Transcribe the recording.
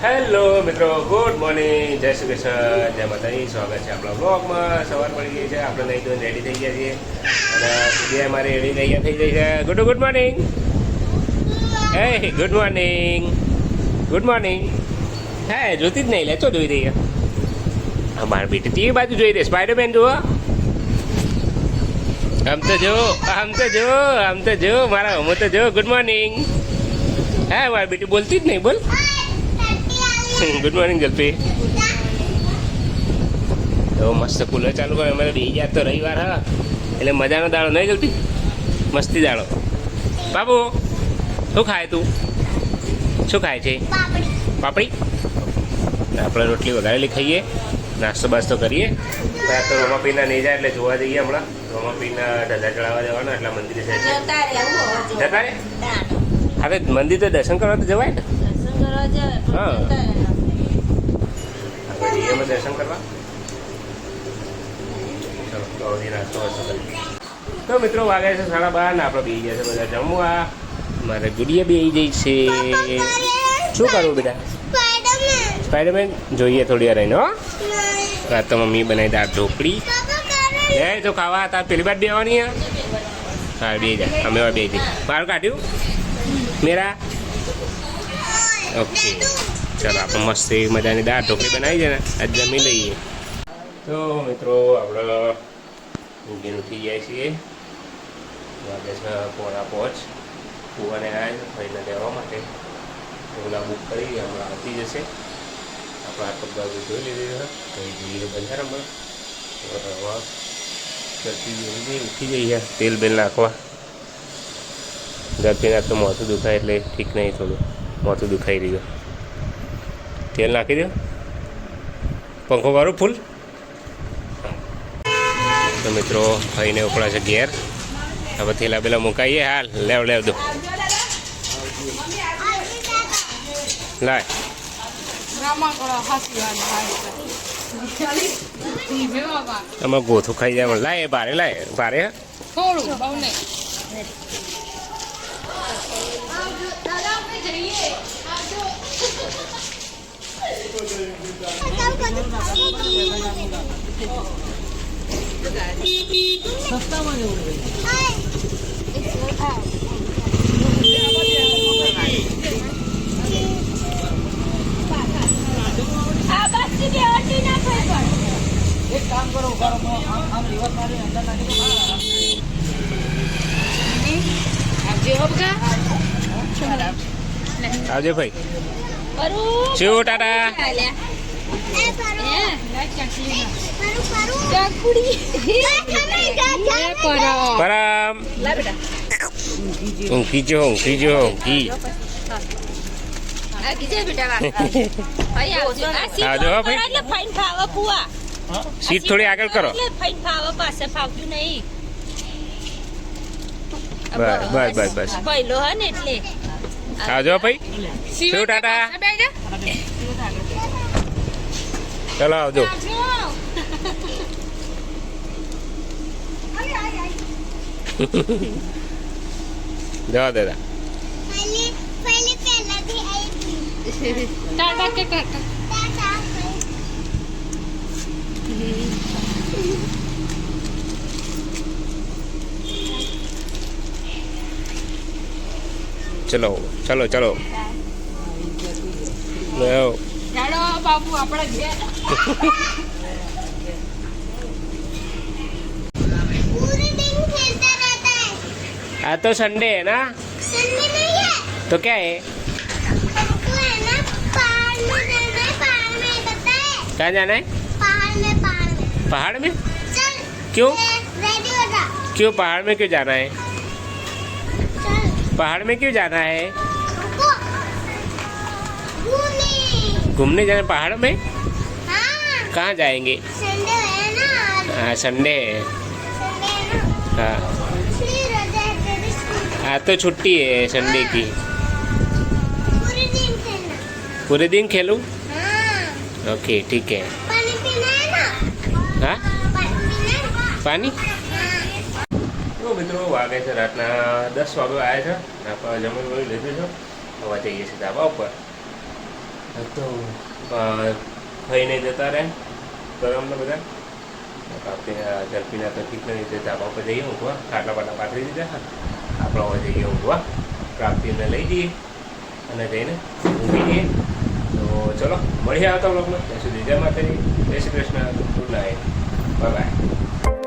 Hello મિત્રો, good morning, જય શ્રી કૃષ્ણ, જય માતાજી. સ્વાગત છે આપણા બ્લોગમાં. સવાર પડી ગઈ છે, આપણે નહીં તો રેડી થઈ ગયા છીએ અને સુધી અમારી રેડી તૈયાર થઈ ગઈ છે. Good morning. હે ગુડ મોર્નિંગ, ગુડ મોર્નિંગ. હે જોતી જ નહીં, લે ચો જોઈ રહી અમારી બેટી તે બાજુ જોઈ રહી. સ્પાઈડરમેન જુઓ, આમ તો જો, આમ તો જો, આમ તો જો, મારા હું તો જો. Good morning. હે મારી બેટી બોલતી જ નહીં, બોલ. Good morning Jalpi. તો મસ્ત કુલર ચાલુ કરે. અમારે બે હજાર તો રવિવાર હા, એટલે મજાનો દાડો નહીં જલ્પી, મસ્તી દાડો. બાબુ શું ખાય તું? શું ખાય છે? પાપડી. આપણે રોટલી વઘારેલી ખાઈએ, નાસ્તો બાસ્તો કરીએ. તો રોમાપીના નહીં જાય એટલે જોવા જઈએ હમણાં. રોમાપીના ધજા ચડાવવા જવાના, એટલા મંદિરે છે. જતા રે હવે મંદિર તો દર્શન કરવા તો જવાય ને. હા આપણે દર્શન કરવા. ચલો તો નાસ્તો વાસ્તો કરીએ. તો મિત્રો વાગે છે 12:30 ને આપણે બેસી ગયા છે બધા જમવા. મારે ગુડિયા બેસી જઈ છે. શું કરવું બેટા? સ્પાઈડરમેન જોઈએ થોડી વાર રહીને. હો રાત તો મમ્મી બનાવી દાળ ઢોકળી. એ તો ખાવા તાર પેલી બાદ બેવાની. હા બે જાય, અમે બે જઈએ. બહાર કાઢ્યું મેરા. ઓકે ચાલો આપણે મસ્ત એવી મજાની દાળ ઢોકળી બનાવી છે ને, આજ જમી લઈએ. તો મિત્રો આપણે ઊંઘીને ઉઠી જાય છીએ. વાગે છે 4:45. કુવાને આવ્યા છે ભાઈને લેવા માટે. ઓલા બુક કરી હમણાં આવતી જશે. આપણે આ કપડા જોઈ લીધી છે. જઈએ બજારમાં. ઉઠી જઈએ તેલ બેલ નાખવા. ગરમીના તો મોઢું દુખાય એટલે ઠીક નહીં, થોડું મોઢું દુખાઈ રહ્યું. તેલ નાખી દો. પંખો કરો ફૂલ. તો મિત્રો ખાઈને ઉપડા છે ઘેર. હવે થેલા બેલા મુકાઈએ. હાલ લેવ દો. લાય આમાં ગોથું ખાઈ જાય. લાય ભારે એક કામ કરો, આમ રિવર્સ મારી અંદર નાખી આવજો ભાઈ. શું ટાટા. પરમ ઊંઘી જો. આવજો ભાઈ. સીટ થોડી આગળ કરો. બસ આવજો ભાઈ. શું ટાટા. ચલો આવજો. જવા દાદા. ચલો બાબુ આપણે ઘેર. आज तो संडे है ना. संडे नहीं है तो क्या है? तो है ना पहाड़ में जाना है. पहाड़ में पता है कहाँ जाना है? पहाड़ में. पहाड़ में. चल क्यों? रेडी हो जा. क्यों पहाड़ में क्यों जाना है? चल पहाड़ में क्यों जाना है? घूमने जाना पहाड़ में. हाँ कहाँ जाएंगे? संडे है ना. हाँ संडे है. संडे है ना. हाँ इसलिए रजा है तेरी स्कूल. आज तो छुट्टी है संडे की. पूरे दिन खेलना. पूरे दिन खेलूँ? हाँ ओके ठीक है. पानी पीना है ना. हाँ पानी पीना है. पानी. हाँ તો મિત્રો વાગે છે રાતના 10 વાગે આવ્યા છે. આપણે જમવાનું લીધું છે. હવે જઈએ છીએ ધાબા ઉપર. તો ખાઈને જતા રહે ગરમને બધા આપણે ઝડપીના તો ઠીક નહીં રીતે ધાબા પર જઈએ ઊંઘવા ખાટલા બાટલા પાથરી દીધા આપણે હવે જઈએ ઊંઘવા પ્રાપ્તિને લઈ જઈએ અને જઈને ઊંઘી જઈએ તો ચલો મળીએ આવતા બ્લોગમાં ત્યાં સુધી જય માતાજી જય Shri Krishna good night bye bye